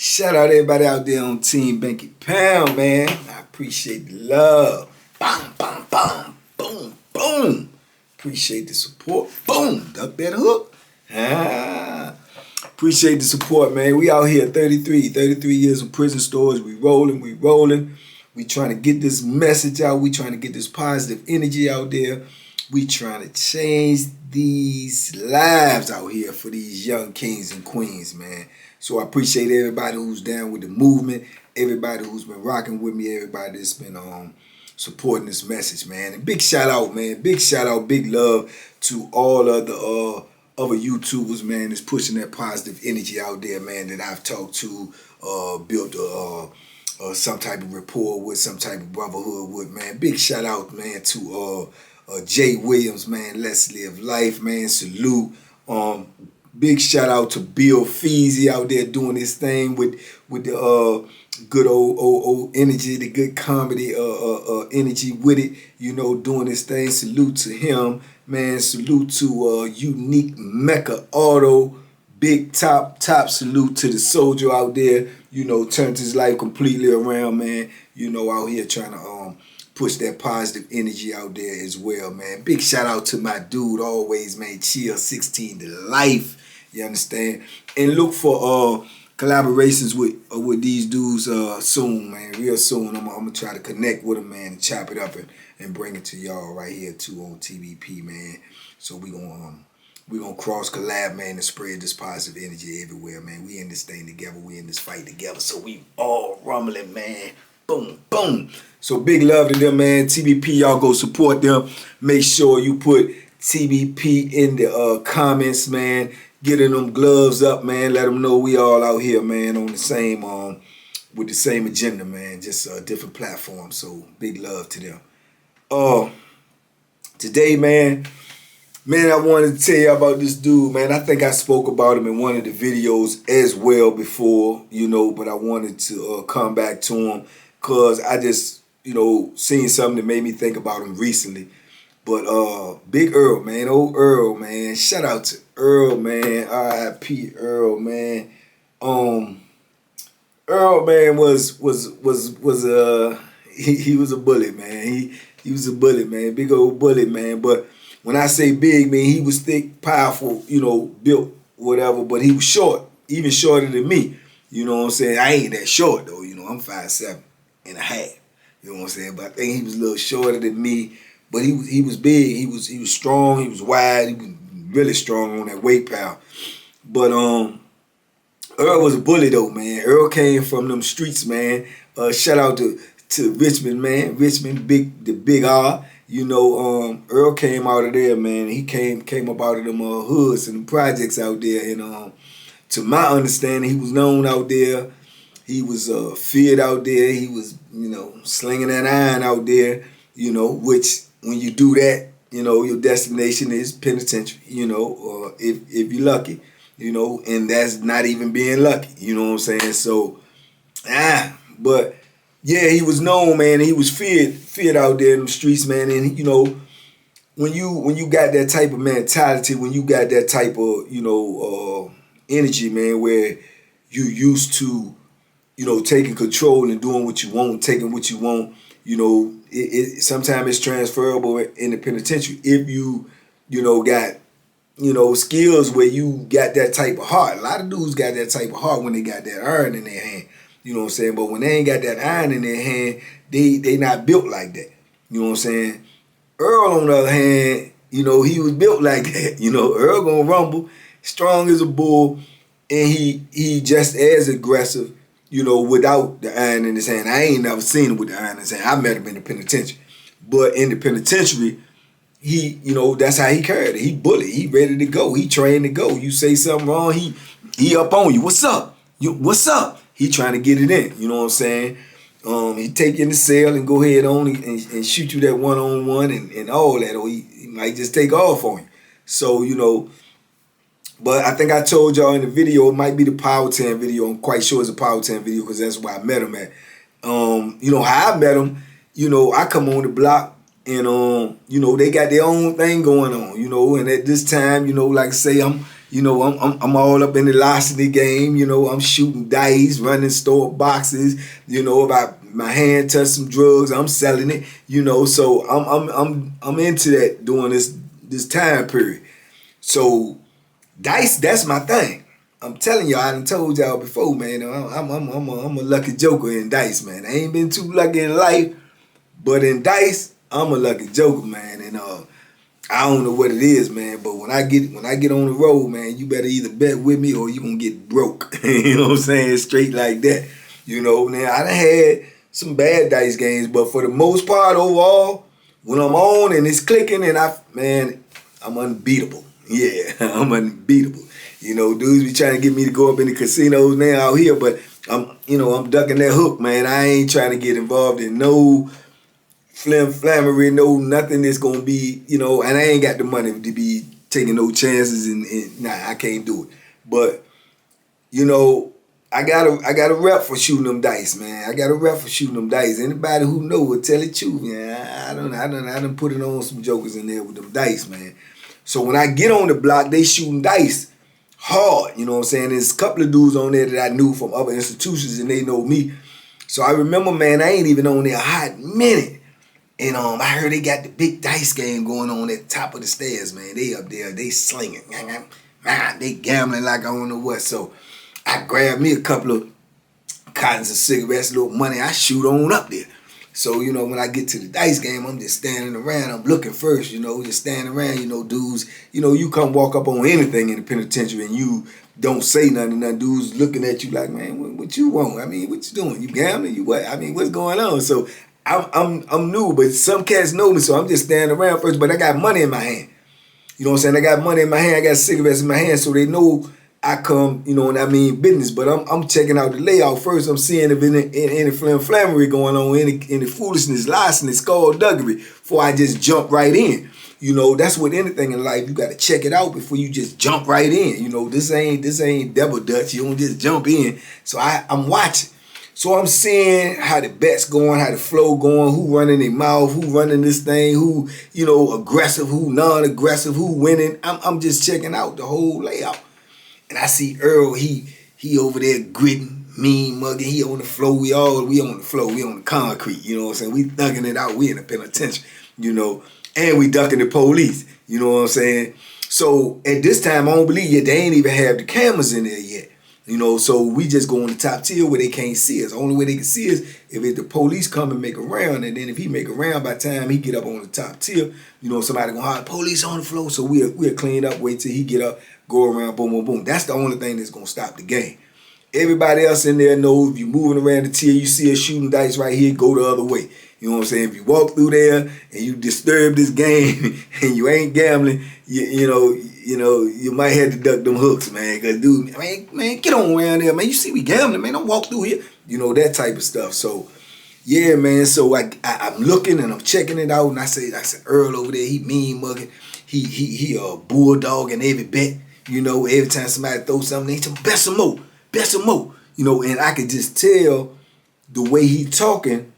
Shout out everybody out there on Team Banky Pound, man. I appreciate the love. Bam, bam, bam, boom, boom. Appreciate the support. Boom, duck that hook. Appreciate the support, man. We out here 33 years of prison stories. We rolling. We trying to get this message out. We trying to get this positive energy out there. We trying to change these lives out here for these young kings and queens, man. So I appreciate everybody who's down with the movement, everybody who's been rocking with me, everybody that's been supporting this message, man. And big shout out, man. Big shout out, big love to all of the other YouTubers, man, that's pushing that positive energy out there, man, that I've talked to, built some type of rapport with, some type of brotherhood with, man. Big shout out, man, to Jay Williams, man. Let's live life, man. Salute. Big shout out to Bill Feezy out there doing his thing with the good old energy, the good comedy energy with it, you know, doing his thing. Salute to him, man. Salute to Unique Mecca Auto. Big top salute to the soldier out there, you know, turned his life completely around, man. You know, out here trying to push that positive energy out there as well, man. Big shout out to my dude always, man. Chill 16 to life. You understand? And look for collaborations with these dudes soon, man. Real soon. I'm gonna try to connect with them, man, and chop it up and bring it to y'all right here too on TBP, man. So we gonna cross collab, man, and spread this positive energy everywhere, man. We in this thing together. We in this fight together. So we all rumbling, man. Boom, boom. So big love to them, man. TBP, y'all go support them. Make sure you put TBP in the comments, man. Getting them gloves up, man. Let them know we all out here, man, on the same with the same agenda, man. Just different platforms. So big love to them. Today, man, I wanted to tell you about this dude, man. I think I spoke about him in one of the videos as well before, you know, but I wanted to come back to him because I just, you know, seen something that made me think about him recently. But Big Earl, man, old Earl, man. Shout out to Earl, man. R.I.P. Earl, man. Earl, man, he was a bullet, man. He was a bullet, man. Big old bullet, man. But when I say big, man, he was thick, powerful, you know, built, whatever. But he was short, even shorter than me. You know what I'm saying? I ain't that short though. You know, I'm 5'7.5. You know what I'm saying? But I think he was a little shorter than me. But he was big. He was strong. He was wide. He was really strong on that weight power. But Earl was a bully though, man. Earl came from them streets, man. Shout out to Richmond, man. Richmond, the big R. You know, Earl came out of there, man. He came up out of them hoods and the projects out there. And to my understanding, he was known out there. He was feared out there. He was, you know, slinging that iron out there. You know, which when you do that, you know, your destination is penitentiary, you know, or if you're lucky, you know, and that's not even being lucky, you know what I'm saying? So, but yeah, he was known, man. He was feared out there in the streets, man. And, you know, when you got that type of mentality, when you got that type of, you know, energy, man, where you used to, you know, taking control and doing what you want, taking what you want, you know, sometimes it's transferable in the penitentiary if you know, got, you know, skills where you got that type of heart. A lot of dudes got that type of heart when they got that iron in their hand. You know what I'm saying? But when they ain't got that iron in their hand, they not built like that. You know what I'm saying? Earl, on the other hand, you know, he was built like that. You know, Earl gonna rumble, strong as a bull, and he just as aggressive, you know, without the iron in his hand. I ain't never seen him with the iron in his hand. I met him in the penitentiary. But in the penitentiary, he, you know, that's how he carried it. He bullied. He ready to go. He trained to go. You say something wrong, he up on you. What's up? What's up? He trying to get it in. You know what I'm saying? He take you in the cell and go ahead on and shoot you that one-on-one and all that. Or he might just take off on you. So, you know, but I think I told y'all in the video, it might be the Power 10 video. I'm quite sure it's a Power 10 video because that's where I met him at. You know, how I met him, you know, I come on the block and, you know, they got their own thing going on, you know, and at this time, you know, like I say, I'm, You know, I'm all up in the larceny game. You know, I'm shooting dice, running store boxes. You know, if my hand touch some drugs, I'm selling it. You know, so I'm into that during this time period. So dice, that's my thing. I'm telling y'all, I done told y'all before, man. I'm a lucky joker in dice, man. I ain't been too lucky in life, but in dice, I'm a lucky joker, man. And I don't know what it is, man. But when I get on the road, man, you better either bet with me or you gonna get broke. You know what I'm saying? Straight like that. You know. Now I done had some bad dice games, but for the most part, overall, when I'm on and it's clicking, and I'm unbeatable. Yeah, I'm unbeatable. You know, dudes be trying to get me to go up in the casinos now out here, but I'm ducking that hook, man. I ain't trying to get involved in no flammery, no nothing that's gonna be, and I ain't got the money to be taking no chances, and nah, I can't do it. But I got a rep for shooting them dice, man. I got a rep for shooting them dice. Anybody who know will tell the truth, man. I done put it on some jokers in there with them dice, man. So when I get on the block, they shooting dice hard, you know what I'm saying? There's a couple of dudes on there that I knew from other institutions, and they know me. So I remember, man, I ain't even on there a hot minute. And I heard they got the big dice game going on at the top of the stairs, man. They up there, they slinging. They gambling like I don't know what. So I grabbed me a couple of cottons of cigarettes, a little money. I shoot on up there. So, when I get to the dice game, I'm just standing around. I'm looking first, just standing around, dudes. You come walk up on anything in the penitentiary and you don't say nothing, and that dude's looking at you like, man, what you want? I mean, what you doing? You gambling? You what? I mean, what's going on? So I'm new, but some cats know me, so I'm just standing around first, but I got money in my hand. You know what I'm saying? I got money in my hand, I got cigarettes in my hand, so they know I come, business. But I'm checking out the layout first. I'm seeing if any flammery going on, any foolishness, larceny, skullduggery, before I just jump right in. That's with anything in life. You got to check it out before you just jump right in. This ain't double dutch. You don't just jump in. So I'm watching. So I'm seeing how the bet's going, how the flow going, who running their mouth, who running this thing, who, aggressive, who non-aggressive, who winning. I'm just checking out the whole layout. And I see Earl, he over there gritting, mean mugging, he on the floor, we on the floor, we on the concrete, you know what I'm saying? We thugging it out, we in the penitentiary, and we ducking the police, you know what I'm saying? So at this time, I don't believe yet, they ain't even have the cameras in there yet. So we just go on the top tier where they can't see us. The only way they can see us if the police come and make a round, and then if he make a round, by the time he get up on the top tier, somebody gonna holler, police on the floor, so we'll clean up, wait till he get up, go around, boom, boom, boom. That's the only thing that's gonna stop the game. Everybody else in there knows if you're moving around the tier, you see us shooting dice right here, go the other way. You know what I'm saying? If you walk through there and you disturb this game and you ain't gambling, you might have to duck them hooks, man. Cause dude, man, get on around there, man. You see me gambling, man. Don't walk through here. That type of stuff. So, yeah, man. So I'm looking and I'm checking it out, and I said Earl over there, he mean mugging. He a bulldog in every bet. Every time somebody throws something, they say, bet some more. And I could just tell the way he talking,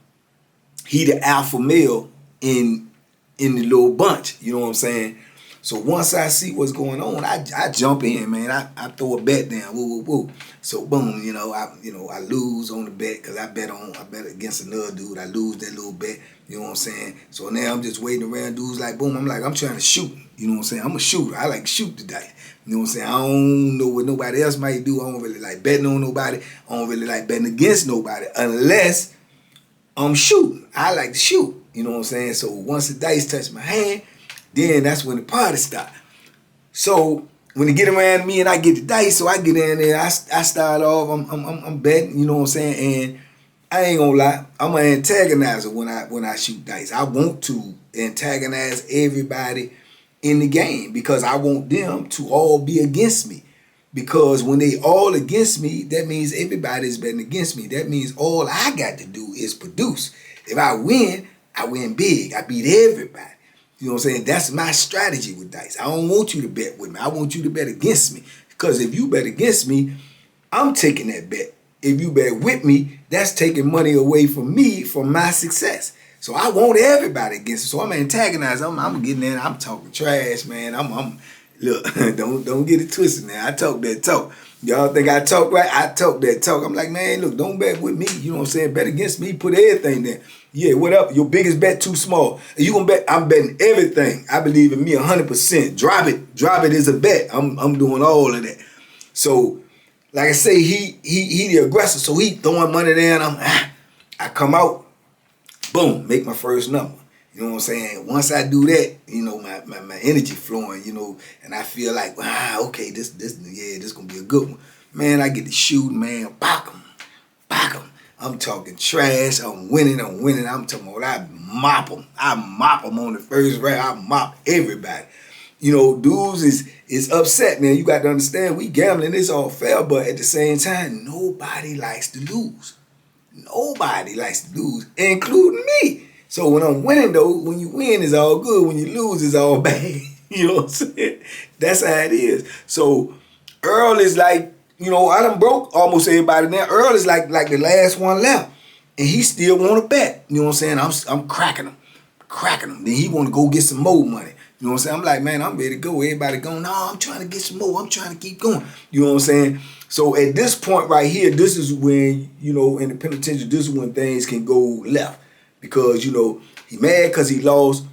he the alpha male in the little bunch. You know what I'm saying? So once I see what's going on, I jump in, man. I throw a bet down. Woo, woo, woo. So boom, I lose on the bet because I bet against another dude. I lose that little bet. You know what I'm saying? So now I'm just waiting around. Dudes like boom. I'm trying to shoot. You know what I'm saying? I'm a shooter. I like to shoot the dice. You know what I'm saying? I don't know what nobody else might do. I don't really like betting on nobody. I don't really like betting against nobody unless I'm shooting. I like to shoot. You know what I'm saying? So once the dice touch my hand, then that's when the party start. So when they get around me and I get the dice, so I get in there, I start off, I'm betting, you know what I'm saying? And I ain't gonna lie, I'm an antagonizer when I shoot dice. I want to antagonize everybody in the game because I want them to all be against me. Because when they all against me, that means everybody's betting against me. That means all I got to do is produce. If I win big. I beat everybody. You know what I'm saying? That's my strategy with dice. I don't want you to bet with me. I want you to bet against me. Because if you bet against me, I'm taking that bet. If you bet with me, that's taking money away from me for my success. So I want everybody against me. So I'm antagonizing. I'm getting in. I'm talking trash, man. Look, don't get it twisted now. I talk that talk. Y'all think I talk right? I talk that talk. I'm like, man, look, don't bet with me. You know what I'm saying? Bet against me. Put everything there. Yeah, what up? Your biggest bet too small. You gonna bet? I'm betting everything. I believe in me 100%. Drop it. Drop it is a bet. I'm doing all of that. So, like I say, he the aggressor. So he throwing money there, and I come out, boom, make my first number. You know what I'm saying? Once I do that, you know, my energy flowing, you know, and I feel like, okay, this gonna be a good one. Man, I get to shoot, man, back 'em. I'm talking trash, I'm winning. I'm talking about I mop them on the first round, I mop everybody. You know, dudes is upset, man. You got to understand, we gambling, it's all fair, but at the same time, nobody likes to lose. Nobody likes to lose, including me. So when I'm winning though, when you win it's all good, when you lose it's all bad. You know what I'm saying? That's how it is. So Earl is like, you know, I done broke almost everybody now. Earl is like the last one left. And he still want to bet. You know what I'm saying? I'm cracking him. Then he want to go get some more money. You know what I'm saying? I'm like, man, I'm ready to go. Everybody going, no, I'm trying to get some more. I'm trying to keep going. You know what I'm saying? So at this point right here, this is when, you know, in the penitentiary, this is when things can go left. Because, you know, he mad because he lost.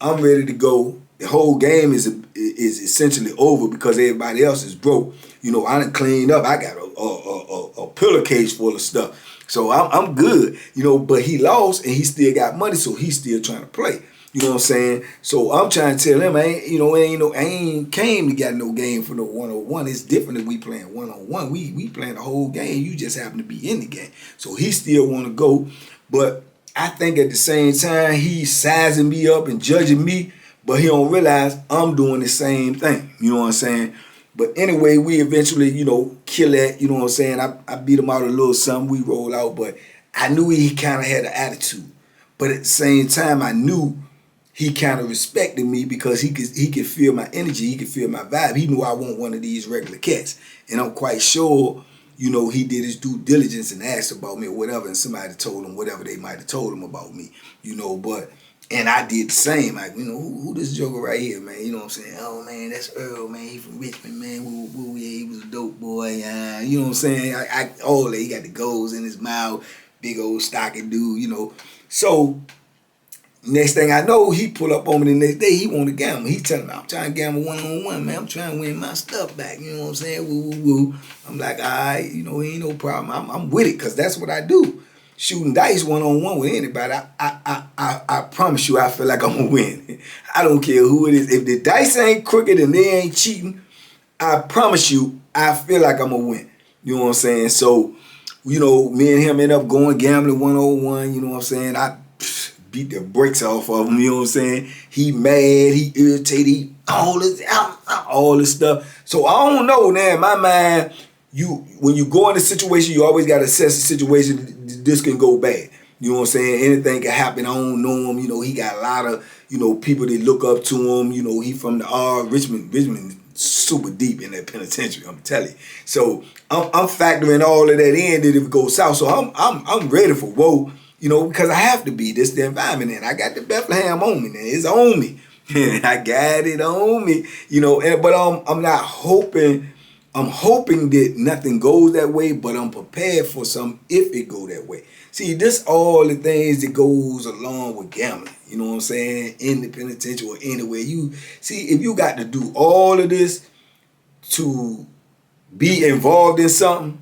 I'm ready to go. The whole game is essentially over because everybody else is broke. You know, I done cleaned up. I got a pillowcase full of stuff. So I'm good. You know, but he lost and he still got money, so he's still trying to play. You know what I'm saying? So I'm trying to tell him, I ain't came to get no game for no 101. It's different if we playing one-on-one. We playing the whole game. You just happen to be in the game. So he still want to go. But I think at the same time, he's sizing me up and judging me, but he don't realize I'm doing the same thing. You know what I'm saying? But anyway, we eventually, you know, kill that. You know what I'm saying? I beat him out a little something. We roll out, but I knew he kind of had an attitude. But at the same time, I knew he kind of respected me because he could feel my energy. He could feel my vibe. He knew I wasn't one of these regular cats. And I'm quite sure, you know, he did his due diligence and asked about me or whatever, and somebody told him whatever they might have told him about me, you know, but, and I did the same. Like, you know, who this joker right here, man? You know what I'm saying? Oh, man, that's Earl, man. He from Richmond, man. Woo, yeah, he was a dope boy. You know what I'm saying? All that. He got the goals in his mouth, big old stocky dude, you know. So, next thing I know, he pull up on me the next day. He want to gamble. He telling me, I'm trying to gamble one-on-one, man. I'm trying to win my stuff back. You know what I'm saying? Woo. I'm like, all right, you know, ain't no problem. I'm with it because that's what I do. Shooting dice one-on-one with anybody. I promise you, I feel like I'm going to win. I don't care who it is. If the dice ain't crooked and they ain't cheating, I promise you, I feel like I'm going to win. You know what I'm saying? So, you know, me and him end up going gambling 101. You know what I'm saying? I beat the brakes off of him, you know what I'm saying? He mad, he irritated, all this stuff. So I don't know now, in my mind, when you go in a situation, you always got to assess the situation, this can go bad. You know what I'm saying? Anything can happen. I don't know him. You know, he got a lot of, you know, people that look up to him. You know, he from the Richmond super deep in that penitentiary, I'm telling you. So I'm factoring all of that in that if it goes south. So I'm ready for whoa. You know, because I have to be. This the environment, and I got the Bethlehem on me, man. It's on me. I got it on me. You know, but I'm not hoping. I'm hoping that nothing goes that way, but I'm prepared for some if it go that way. See, this all the things that goes along with gambling. You know what I'm saying? In the penitentiary or anywhere. You see, if you got to do all of this to be involved in something,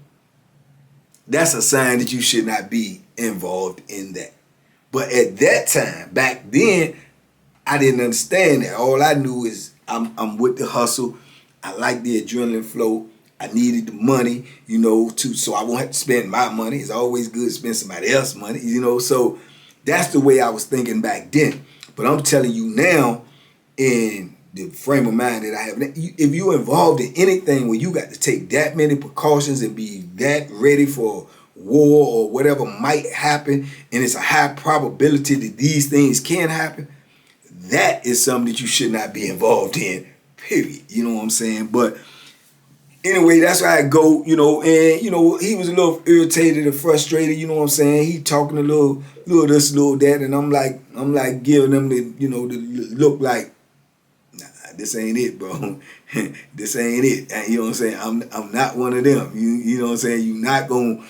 that's a sign that you should not be involved in that. But at that time, back then, I didn't understand that. All I knew is I'm with the hustle. I like the adrenaline flow. I needed the money, you know, so I won't have to spend my money. It's always good to spend somebody else's money, you know. So that's the way I was thinking back then. But I'm telling you now, in the frame of mind that I have, if you're involved in anything where you got to take that many precautions and be that ready for war or whatever might happen, and it's a high probability that these things can happen, that is something that you should not be involved in, period. You know what I'm saying? But anyway, that's how I go, you know, and, you know, he was a little irritated and frustrated, you know what I'm saying? He talking a little this, little that, and I'm like giving him the, you know, the look like, nah, this ain't it, bro. This ain't it. You know what I'm saying? I'm not one of them. You know what I'm saying? You not gonna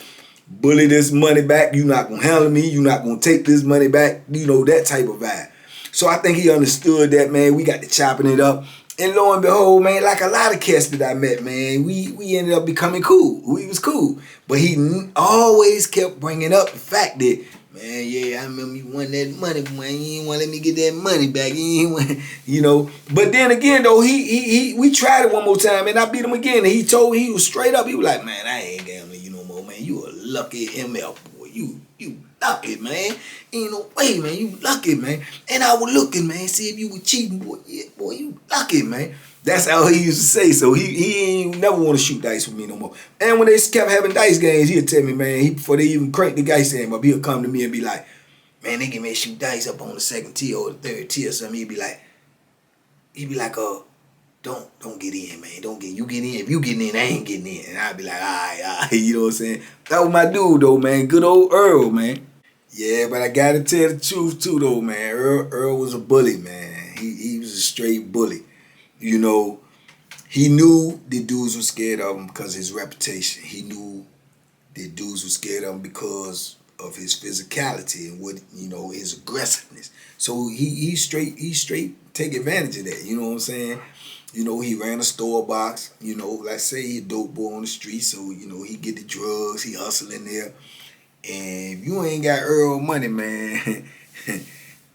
bully this money back. You not gonna handle me. You not gonna take this money back. You know, that type of vibe. So I think he understood that, man. We got to chopping it up. And lo and behold, man, like a lot of cats that I met, man, we ended up becoming cool. We was cool. But he always kept bringing up the fact that, man, yeah, I remember you won that money, man. You ain't want to let me get that money back. You ain't want, you know. But then again, though, we tried it one more time, and I beat him again. And he told me, he was straight up. He was like, man, I ain't gambling you no more, man. You a lucky ML boy. You lucky, man. Ain't no way, man. You lucky, man. And I was looking, man, see if you were cheating, boy. Yeah, boy, you lucky, man. That's how he used to say. So he ain't never want to shoot dice with me no more. And when they kept having dice games, he'd tell me, man, before they even crank the dice game up, he'll come to me and be like, man, they get me to shoot dice up on the second tier or the third tier or something. He'd be like, don't get in, man. Don't get, you get in. If you get in, I ain't getting in. And I'd be like, all right, you know what I'm saying? That was my dude, though, man. Good old Earl, man. Yeah, but I gotta tell the truth, too, though, man. Earl was a bully, man. He was a straight bully. You know, he knew the dudes were scared of him because of his reputation. He knew the dudes were scared of him because of his physicality and what, you know, his aggressiveness. So he straight take advantage of that. You know what I'm saying? You know, he ran a store box. You know, like say he a dope boy on the street, so you know he get the drugs, he hustling there. And if you ain't got Earl money, man,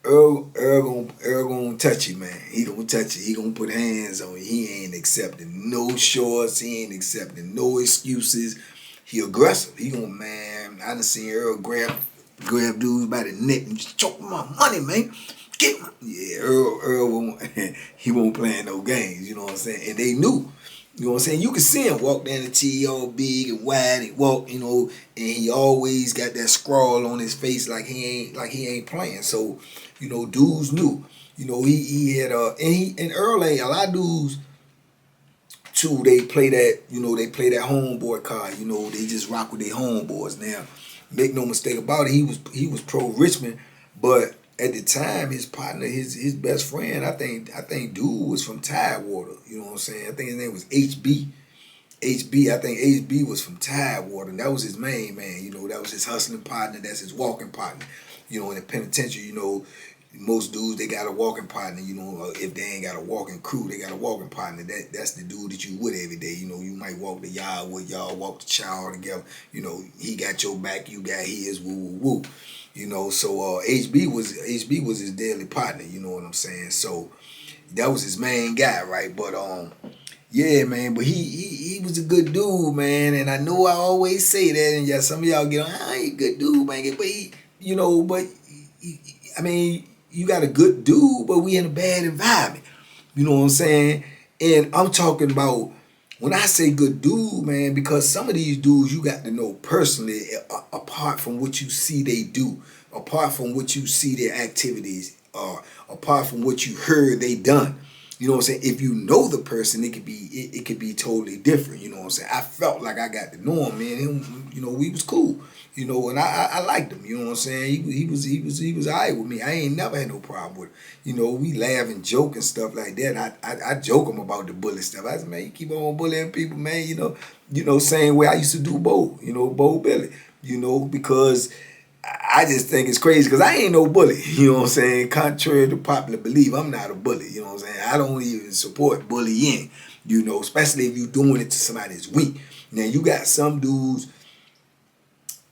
Earl gonna touch you, man. He gonna touch you. He gonna put hands on you. He ain't accepting no shorts. He ain't accepting no excuses. He aggressive. He gonna, man, I done seen Earl grab dudes by the neck and just choke my money, man. Get my, yeah, Earl won't, he won't play no games, you know what I'm saying? And they knew. You know what I'm saying? You can see him walk down the T all big and wide and walk, you know, and he always got that scrawl on his face like he ain't playing. So, you know, dudes knew. You know, he had and Earl ain't, a lot of dudes too, they play that homeboy card, you know, they just rock with their homeboys. Now, make no mistake about it, he was pro Richmond, but at the time, his partner, his best friend, I think dude was from Tidewater. You know what I'm saying? I think his name was HB. I think HB was from Tidewater, and that was his main man. You know, that was his hustling partner. That's his walking partner. You know, in the penitentiary, you know, most dudes, they got a walking partner. You know, if they ain't got a walking crew, they got a walking partner. That's the dude that you with every day. You know, you might walk the yard with, y'all walk the child together. You know, he got your back, you got his, woo, woo, woo. You know, so HB was his daily partner, you know what I'm saying? So that was his main guy, right? But yeah, man, but he was a good dude, man, and I know I always say that, and yeah, some of y'all get on, he a good dude, man, but I mean, you got a good dude, but we in a bad environment. You know what I'm saying? And I'm talking about, when I say good dude, man, because some of these dudes you got to know personally, apart from what you see they do, apart from what you see their activities are, apart from what you heard they done. You know what I'm saying? If you know the person, it could be totally different. You know what I'm saying? I felt like I got to know him, man. Him, you know, we was cool. You know, and I liked him. You know what I'm saying? He was alright with me. I ain't never had no problem with him. You know, we laugh and joke and stuff like that. I joke him about the bully stuff. I said, man, you keep on bullying people, man. You know, same way I used to do Bo. You know, Bo Billy. You know, because I just think it's crazy because I ain't no bully. You know what I'm saying? Contrary to popular belief, I'm not a bully. You know what I'm saying? I don't even support bullying. You know, especially if you're doing it to somebody that's weak. Now, you got some dudes.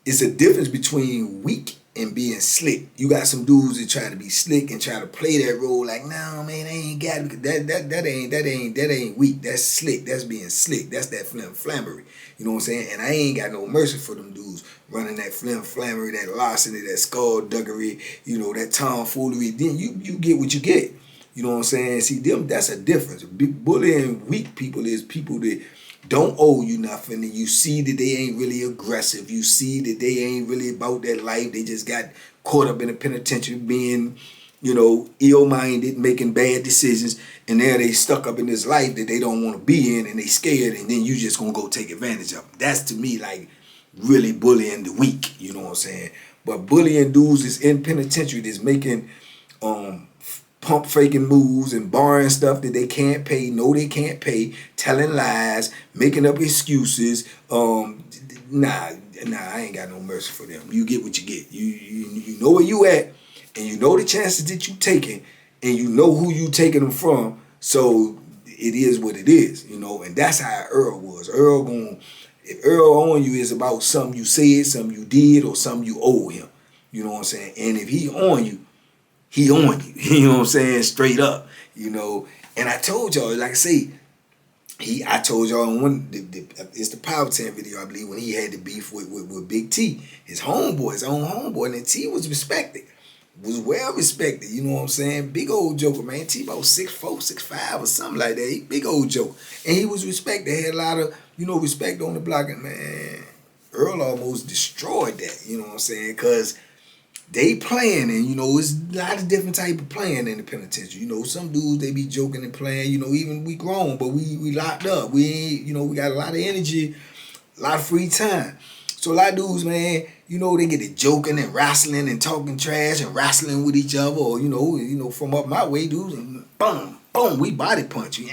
It's a difference between weak and being slick. You got some dudes that try to be slick and try to play that role like, no, man, I ain't got it. That ain't weak. That's slick. That's being slick. That's that flammery. You know what I'm saying? And I ain't got no mercy for them dudes running that flammery, that larceny, that skullduggery, you know, that tomfoolery. Then you get what you get. You know what I'm saying? See, that's a difference. Bullying weak people is people that don't owe you nothing, and you see that they ain't really aggressive. You see that they ain't really about that life. They just got caught up in the penitentiary being, you know, ill-minded, making bad decisions, and there they stuck up in this life that they don't want to be in, and they scared, and then you just gonna go take advantage of them. That's to me like really bullying the weak, you know what I'm saying? But bullying dudes is in penitentiary that's making pump faking moves and borrowing stuff that they can't pay, know they can't pay, telling lies, making up excuses. Nah, I ain't got no mercy for them. You get what you get. You know where you at, and you know the chances that you taking, and you know who you taking them from. So it is what it is, you know. And that's how Earl was. If Earl on you is about something you said, something you did, or something you owe him. You know what I'm saying? And if he on you, he on you. You know what I'm saying? Straight up. You know. And I told y'all, like I say, I told y'all in one, it's the Power 10 video, I believe, when he had the beef with Big T, his homeboy, his own homeboy, and then T was respected, was well respected, you know what I'm saying? Big old joker, man. T about 6'4", 6'5", or something like that. He big old joker. And he was respected. They had a lot of, you know, respect on the block, and man, Earl almost destroyed that, you know what I'm saying? Because they playing, and you know, it's a lot of different type of playing in the penitentiary. You know, some dudes, they be joking and playing, you know, even we grown, but we locked up. We ain't, you know, we got a lot of energy, a lot of free time. So a lot of dudes, man, you know, they get to joking and wrestling and talking trash and wrestling with each other, or you know, from up my way, dudes, and boom, boom, we body punch you.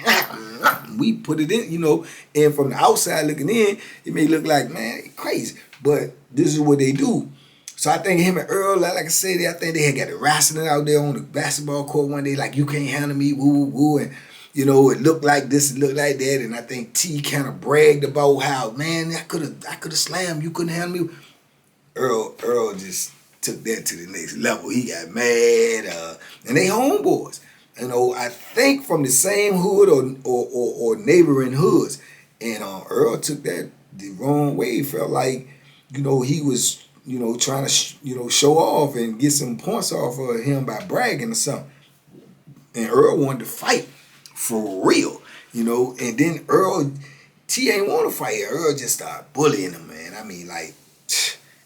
We put it in, you know, and from the outside looking in, it may look like, man, crazy. But this is what they do. So I think him and Earl, like I said, I think they had got the wrestling out there on the basketball court one day, like, you can't handle me, woo, woo, woo. And, you know, it looked like this, it looked like that. And I think T kind of bragged about how, man, I could have slammed, you couldn't handle me. Earl just took that to the next level. He got mad, and they homeboys. You know, I think from the same hood or neighboring hoods. And Earl took that the wrong way. He felt like, you know, he was, you know, trying to, you know, show off and get some points off of him by bragging or something. And Earl wanted to fight for real, you know. And then T ain't want to fight. Earl just started bullying him, man. I mean, like,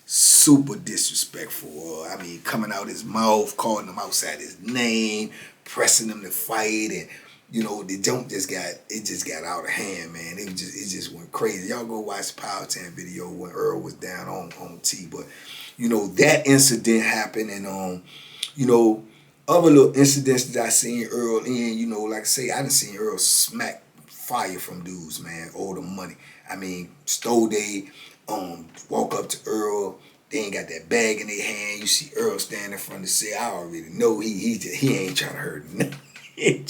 super disrespectful. I mean, coming out his mouth, calling him outside his name, pressing him to fight, and you know, the jump just got out of hand, man. It just went crazy. Y'all go watch the Power 10 video when Earl was down on T. But you know, that incident happened, and you know, other little incidents that I seen Earl in, you know, like I say, I done seen Earl smack fire from dudes, man, owe them money. I mean, stole they walk up to Earl, they ain't got that bag in their hand. You see Earl standing in front of the cell. I already know he ain't trying to hurt nothing. He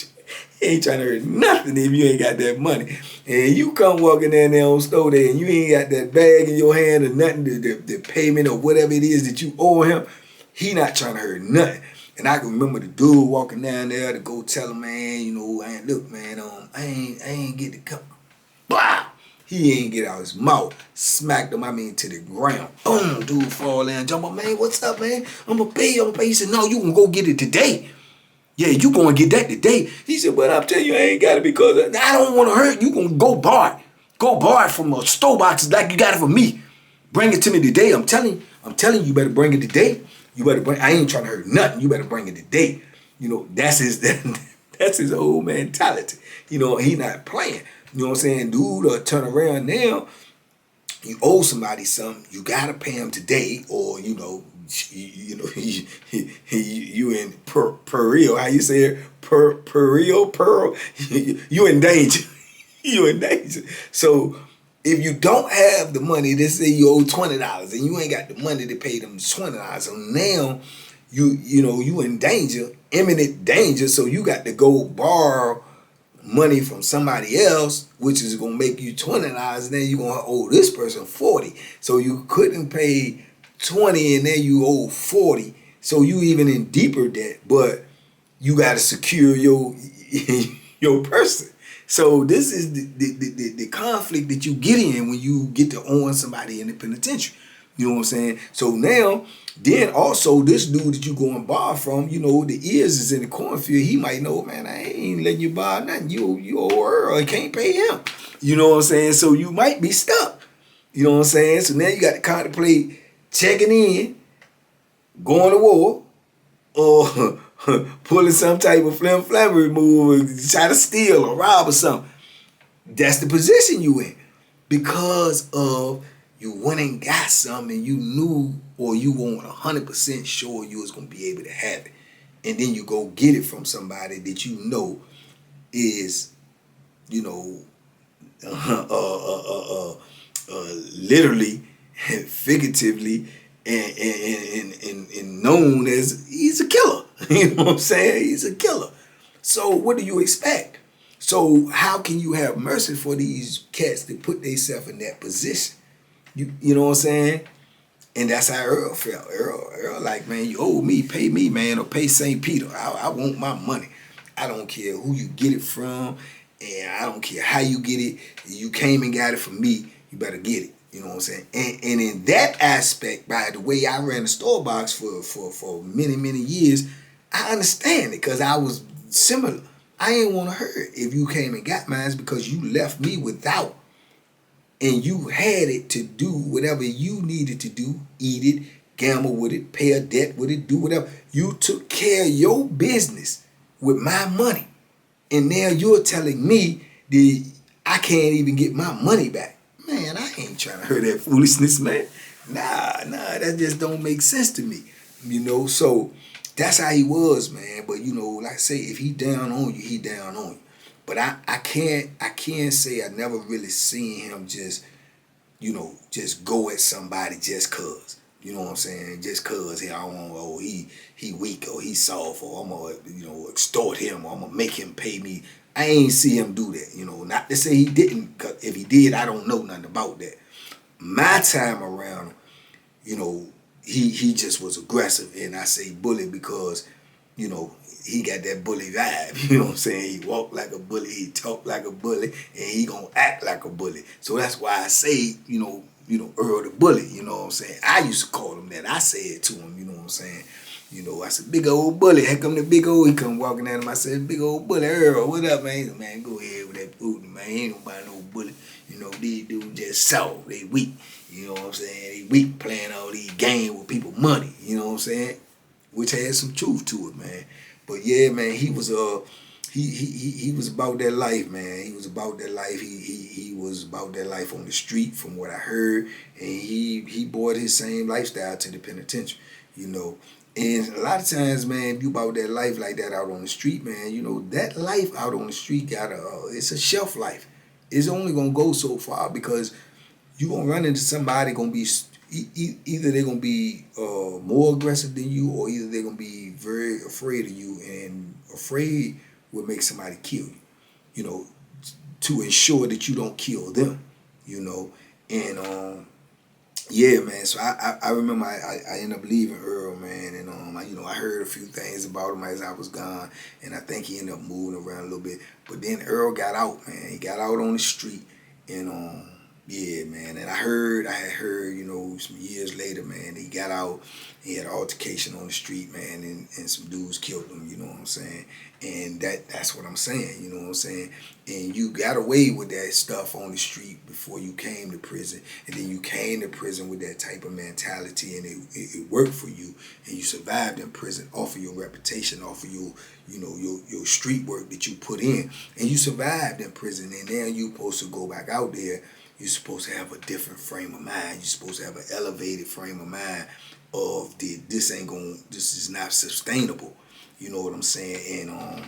ain't trying to hurt nothing if you ain't got that money. And you come walking in there on store day and you ain't got that bag in your hand or nothing, the payment or whatever it is that you owe him, he not trying to hurt nothing. And I can remember the dude walking down there to go tell him, man, you know, look, man, I ain't get the cup. Blah! He ain't get out his mouth. Smacked him, to the ground. Boom, dude fall in, jump up, man, what's up, man? I'm gonna pay you. He said, no, you gonna go get it today. Yeah, you gonna get that today. He said, but I'm telling you, I ain't got it because I don't want to hurt you. Gonna go bar it. Go bar it from a store box like you got it from me. Bring it to me today. I'm telling you, better bring it today. You better bring. I ain't trying to hurt nothing. You better bring it today. You know, that's his old mentality. You know, he not playing. You know what I'm saying? Dude, turn around now. You owe somebody something. You gotta pay him today, or you know, you in peril. How you say it? Pearl. You in danger. You in danger. So if you don't have the money, let's say you owe $20 and you ain't got the money to pay them $20. So now you in danger, imminent danger. So you got to go borrow money from somebody else, which is gonna make you $20, and then you're gonna owe this person $40. So you couldn't pay $20 and then you owe $40. So you even in deeper debt, but you gotta secure your person. So this is the conflict that you get in when you get to own somebody in the penitentiary. You know what I'm saying? So now, then also this dude that you go and borrow from, you know, the ears is in the cornfield. He might know, man, I ain't letting you borrow nothing. You owe Earl, I can't pay him. You know what I'm saying? So you might be stuck. You know what I'm saying? So now you got to contemplate checking in, going to war, or pulling some type of flim-flammery move, or try to steal or rob or something. That's the position you in. Because of you went and got something and you knew, or you weren't 100% sure you was going to be able to have it. and then you go get it from somebody that you know is, you know, literally, figuratively, and known as he's a killer. You know what I'm saying? He's a killer. So what do you expect? So how can you have mercy for these cats that put themselves in that position? You know what I'm saying? And that's how Earl felt. Earl like, man, you owe me, pay me, man, or pay St. Peter. I want my money. I don't care who you get it from, and I don't care how you get it. You came and got it from me, you better get it. You know what I'm saying? And in that aspect, by the way I ran the store box for many, many years, I understand it because I was similar. I ain't want to hurt if you came and got mine because you left me without. And you had it to do whatever you needed to do, eat it, gamble with it, pay a debt with it, do whatever. You took care of your business with my money. And now you're telling me that I can't even get my money back. Man, I ain't trying to hear that foolishness, man. Nah, that just don't make sense to me. You know, so that's how he was, man. But, you know, like I say, if he down on you, he down on you. But I can't say I never really seen him just, you know, just go at somebody just cause. You know what I'm saying? Just cause he weak or he soft or I'm gonna, you know, extort him or I'm gonna make him pay me. I ain't see him do that, you know. Not to say he didn't, cause if he did, I don't know nothing about that. My time around, you know, he just was aggressive, and I say bully because, you know, he got that bully vibe. You know what I'm saying? He walk like a bully, he talk like a bully, and he gonna act like a bully. So that's why I say, you know, Earl the bully. You know what I'm saying? I used to call him that. I say it to him. You know what I'm saying? You know, I said, big old bully. Here come the big old. He come walking at him. I said, big old bully, Earl. What up, man? He said, man, go ahead with that food, man. Ain't nobody no bully. You know, these dudes just soft. They weak. You know what I'm saying? They weak playing all these games with people money. You know what I'm saying? Which has some truth to it, man. But yeah, man, he was he was about that life, man. He was about that life. He was about that life on the street, from what I heard, and he brought his same lifestyle to the penitentiary, you know. And a lot of times, man, you about that life like that out on the street, man. You know, that life out on the street it's a shelf life. It's only gonna go so far because you gonna run into somebody gonna be either they're gonna be more aggressive than you, or either they're gonna be very afraid of you, and afraid will make somebody kill you, you know, to ensure that you don't kill them, you know. And yeah, man. So I remember I ended up leaving Earl, man, and you know, I heard a few things about him as I was gone, and I think he ended up moving around a little bit. But then Earl got out, man. He got out on the street, and yeah, man. And I had heard, you know, some years later, man, he got out. He had an altercation on the street, man, and some dudes killed him. You know what I'm saying? And that's what I'm saying. You know what I'm saying? And you got away with that stuff on the street before you came to prison, and then you came to prison with that type of mentality, and it worked for you, and you survived in prison off of your reputation, off of your, you know, your street work that you put in, and you survived in prison, and now you supposed to go back out there. You're supposed to have a different frame of mind. You're supposed to have an elevated frame of mind of this is not sustainable. You know what I'm saying? And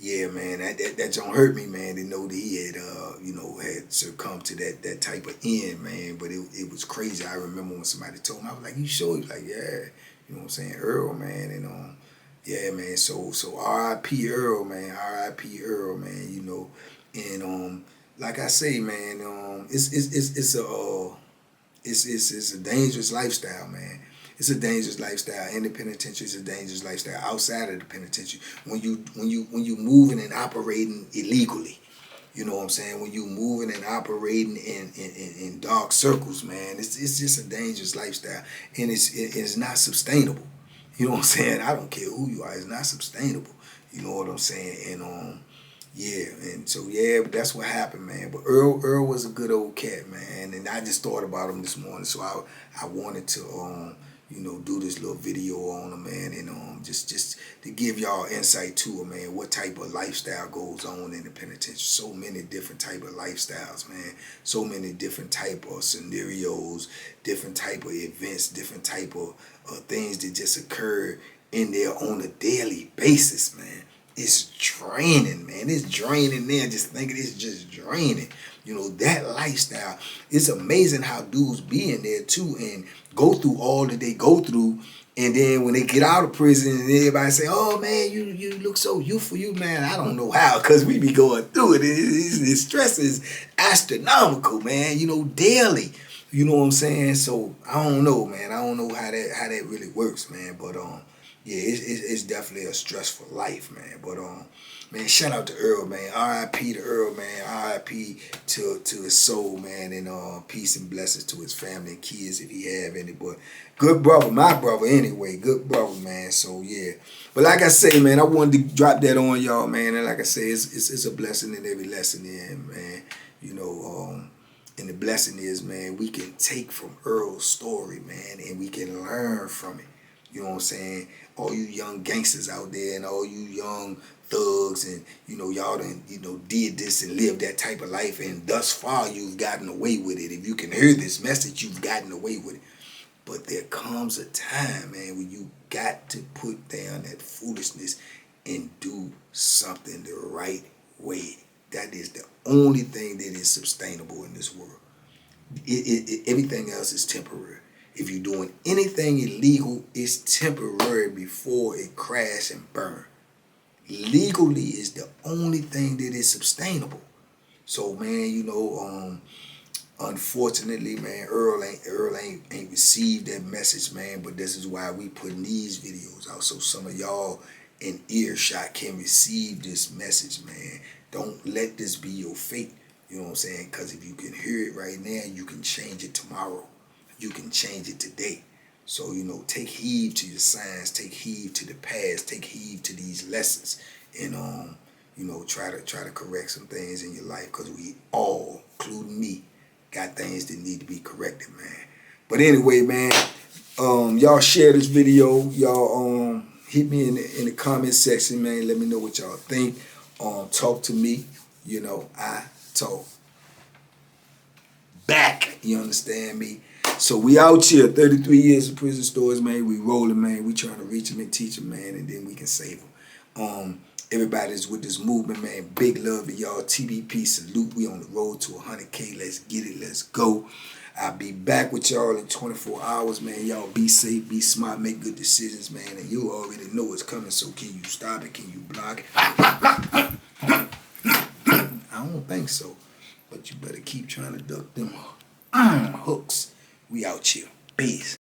yeah, man, that don't hurt me, man, to know that he had you know, had succumbed to that type of end, man. But it was crazy. I remember when somebody told me, I was like, you sure? He was like, yeah. You know what I'm saying? Earl, man, and yeah, man. So R.I.P. Earl, man. R.I.P. Earl, man. You know, and like I say, man, it's a dangerous lifestyle, man. It's a dangerous lifestyle. In the penitentiary, it's a dangerous lifestyle. Outside of the penitentiary, when you moving and operating illegally, you know what I'm saying? When you moving and operating in dark circles, man, it's just a dangerous lifestyle, and it's not sustainable. You know what I'm saying? I don't care who you are, it's not sustainable. You know what I'm saying? And yeah, and so yeah, that's what happened, man. But Earl was a good old cat, man, and I just thought about him this morning, so I wanted to you know, do this little video on him, man, and just to give y'all insight to him, man, what type of lifestyle goes on in the penitentiary. So many different type of lifestyles, man. So many different type of scenarios, different type of events, different type of things that just occur in there on a daily basis, man. It's draining, man. It's draining there. Just thinking it's just draining. You know, that lifestyle. It's amazing how dudes be in there too and go through all that they go through. And then when they get out of prison and everybody say, oh man, you look so youthful, you man. I don't know how, because we be going through it. The stress is astronomical, man, you know, daily. You know what I'm saying? So I don't know, man. I don't know how that really works, man. But yeah, it's definitely a stressful life, man. But man, shout out to Earl, man. R.I.P. to Earl, man. R.I.P. to his soul, man. And peace and blessings to his family and kids if he have any. But good brother, my brother anyway. Good brother, man. So yeah. But like I say, man, I wanted to drop that on y'all, man. And like I say, it's a blessing in every lesson in, man. You know, and the blessing is, man, we can take from Earl's story, man, and we can learn from it. You know what I'm saying? All you young gangsters out there and all you young thugs and, you know, y'all done, you know, did this and lived that type of life, and thus far you've gotten away with it. If you can hear this message, you've gotten away with it. But there comes a time, man, when you got to put down that foolishness and do something the right way. That is the only thing that is sustainable in this world. Everything else is temporary. If you're doing anything illegal, it's temporary before it crash and burn. Legally is the only thing that is sustainable. So, man, you know, unfortunately, man, Earl ain't received that message, man. But this is why we putting these videos out, so some of y'all in earshot can receive this message, man. Don't let this be your fate. You know what I'm saying? Because if you can hear it right now, you can change it tomorrow. You can change it today. So, you know, take heed to your signs, take heed to the past, take heed to these lessons, and you know, try to correct some things in your life, because we all, including me, got things that need to be corrected, man. But anyway, man, y'all share this video. Y'all hit me in the comment section, man. Let me know what y'all think. Talk to me. You know, I talk back. You understand me? So we out here, 33 years of prison stories, man. We rolling, man. We trying to reach them and teach them, man, and then we can save them. Everybody's with this movement, man. Big love to y'all. TBP salute. We on the road to 100K. Let's get it. Let's go. I'll be back with y'all in 24 hours, man. Y'all be safe, be smart, make good decisions, man. And you already know what's coming, so can you stop it? Can you block it? I don't think so. But you better keep trying to duck them hooks. We out here. Peace.